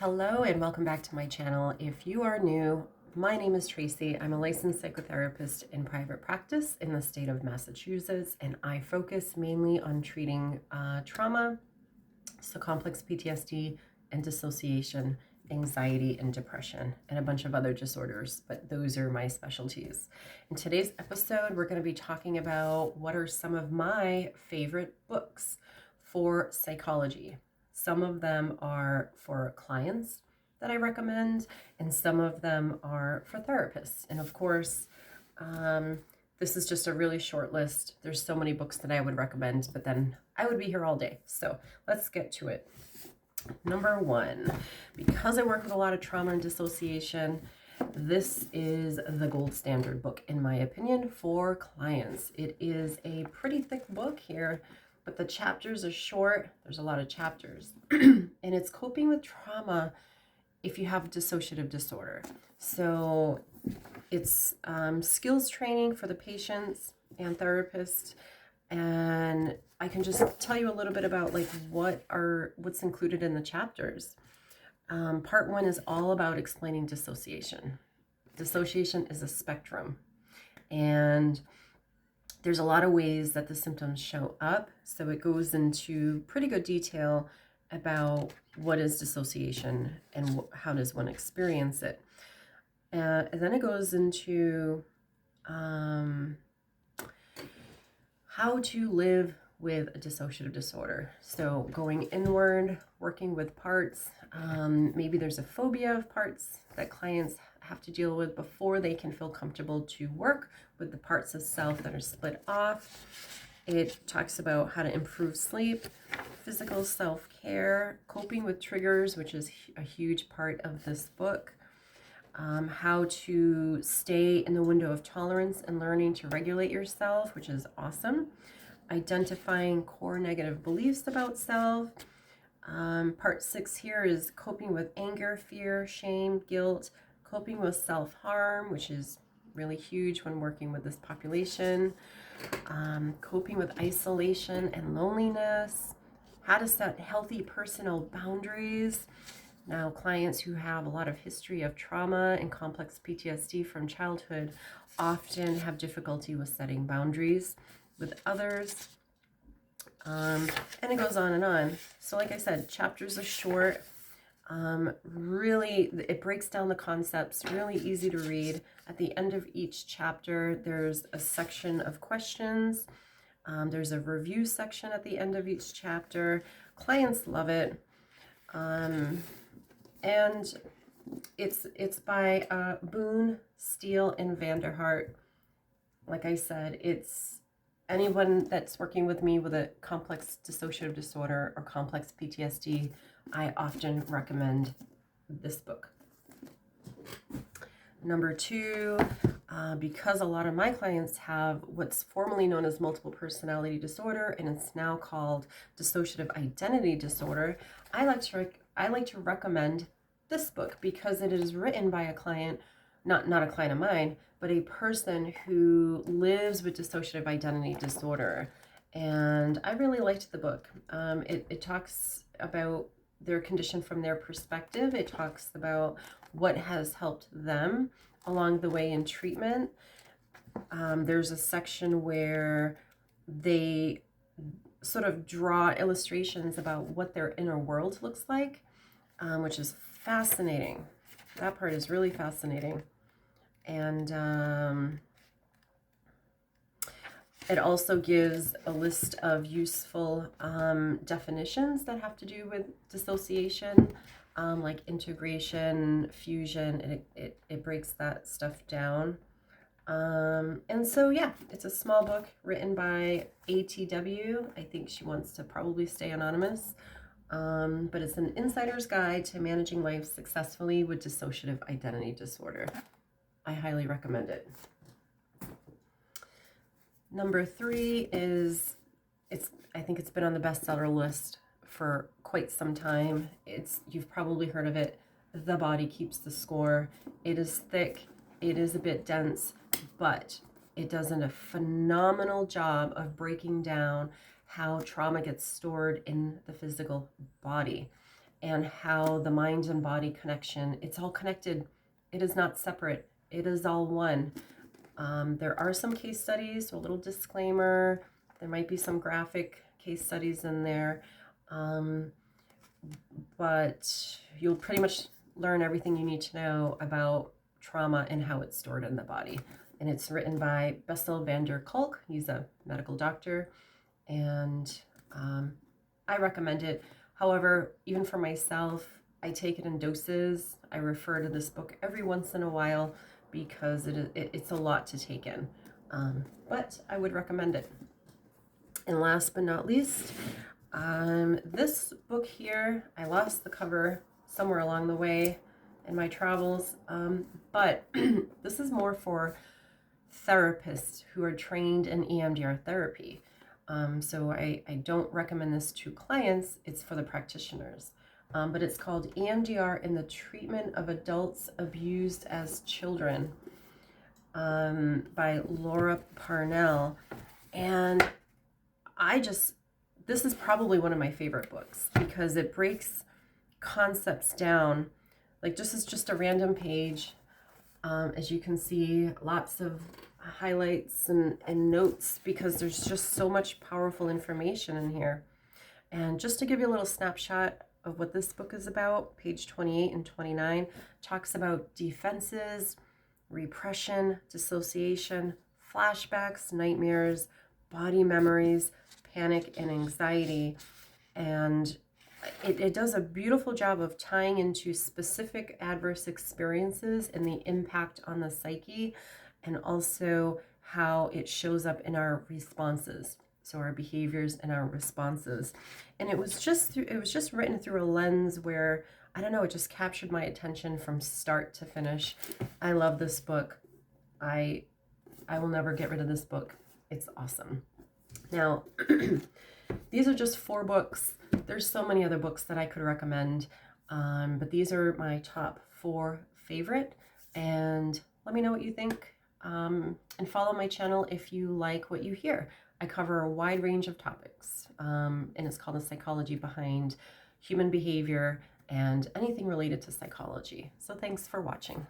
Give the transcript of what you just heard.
Hello and welcome back to my channel. If you are new, my name is Tracy. I'm a licensed psychotherapist in private practice in the state of Massachusetts, and I focus mainly on treating trauma, so complex PTSD and dissociation, anxiety and depression, and a bunch of other disorders, but those are my specialties. In today's episode, we're going to be talking about what are some of my favorite books for psychology. Some of them are for clients that I recommend, and some of them are for therapists. And of course, this is just a really short list. There's so many books that I would recommend, but then I would be here all day. So let's get to it. Number one, because I work with a lot of trauma and dissociation, this is the gold standard book, in my opinion, for clients. It is a pretty thick book here, but the chapters are short. There's a lot of chapters. And it's coping with trauma if you have dissociative disorder. So it's skills training for the patients and therapists. And I can just tell you a little bit about like what's included in the chapters. Part one is all about explaining dissociation. Dissociation is a spectrum, and there's a lot of ways that the symptoms show up. So it goes into pretty good detail about what is dissociation and how does one experience it. And then it goes into how to live with a dissociative disorder. So going inward, working with parts. Maybe there's a phobia of parts that clients have to deal with before they can feel comfortable to work with the parts of self that are split off. It talks about how to improve sleep, physical self-care, coping with triggers, which is a huge part of this book, how to stay in the window of tolerance and learning to regulate yourself, which is awesome, identifying core negative beliefs about self. Part 6 here is coping with anger, fear, shame, guilt, coping with self-harm, which is really huge when working with this population, coping with isolation and loneliness, how to set healthy personal boundaries. Now, clients who have a lot of history of trauma and complex PTSD from childhood often have difficulty with setting boundaries with others. And it goes on and on. So like I said, chapters are short. Really, it breaks down the concepts, really easy to read. At the end of each chapter, there's a section of questions. There's a review section at the end of each chapter. Clients love it. And it's by Boone, Steele, and Vanderhart. Like I said, it's anyone that's working with me with a complex dissociative disorder or complex PTSD, I often recommend this book. Number two, because a lot of my clients have what's formerly known as multiple personality disorder, and it's now called dissociative identity disorder, I like to recommend this book because it is written by a client, not a client of mine, but a person who lives with dissociative identity disorder. And I really liked the book. It talks about their condition from their perspective. It talks about what has helped them along the way in treatment. There's a section where they sort of draw illustrations about what their inner world looks like, which is fascinating. That part is really fascinating. And it also gives a list of useful definitions that have to do with dissociation, like integration, fusion. It breaks that stuff down. And so, yeah, it's a small book written by ATW. I think she wants to probably stay anonymous. But it's an insider's guide to managing life successfully with dissociative identity disorder. I highly recommend it. Number 3 is, I think it's been on the bestseller list for quite some time. You've probably heard of it. The Body Keeps the Score. It is thick. It is a bit dense, but it does a phenomenal job of breaking down how trauma gets stored in the physical body. and how the mind and body connection, it's all connected. It is not separate. It is all one. There are some case studies, so a little disclaimer. There might be some graphic case studies in there, but you'll pretty much learn everything you need to know about trauma and how it's stored in the body. And it's written by Bessel van der Kolk. He's a medical doctor, and I recommend it. However, even for myself, I take it in doses. I refer to this book every once in a while because it's a lot to take in. But I would recommend it. And last but not least, this book here, I lost the cover somewhere along the way in my travels, but this is more for therapists who are trained in EMDR therapy. So I don't recommend this to clients, it's for the practitioners. But it's called EMDR in the Treatment of Adults Abused as Children, by Laura Parnell. And this is probably one of my favorite books because it breaks concepts down. Like, this is just a random page. As you can see, lots of highlights and notes because there's just so much powerful information in here. And just to give you a little snapshot of what this book is about, page 28 and 29 talks about defenses, repression, dissociation, flashbacks, nightmares, body memories, panic, and anxiety. And it does a beautiful job of tying into specific adverse experiences and the impact on the psyche, and also how it shows up in our responses. So our behaviors and our responses. And it was just written through a lens where, I don't know, it just captured my attention from start to finish. I love this book. I will never get rid of this book. It's awesome. Now, these are just 4 books. There's so many other books that I could recommend, but these are my top 4 favorite. And let me know what you think, and follow my channel if you like what you hear. I cover a wide range of topics, and it's called The Psychology Behind Human Behavior and anything related to psychology. So thanks for watching.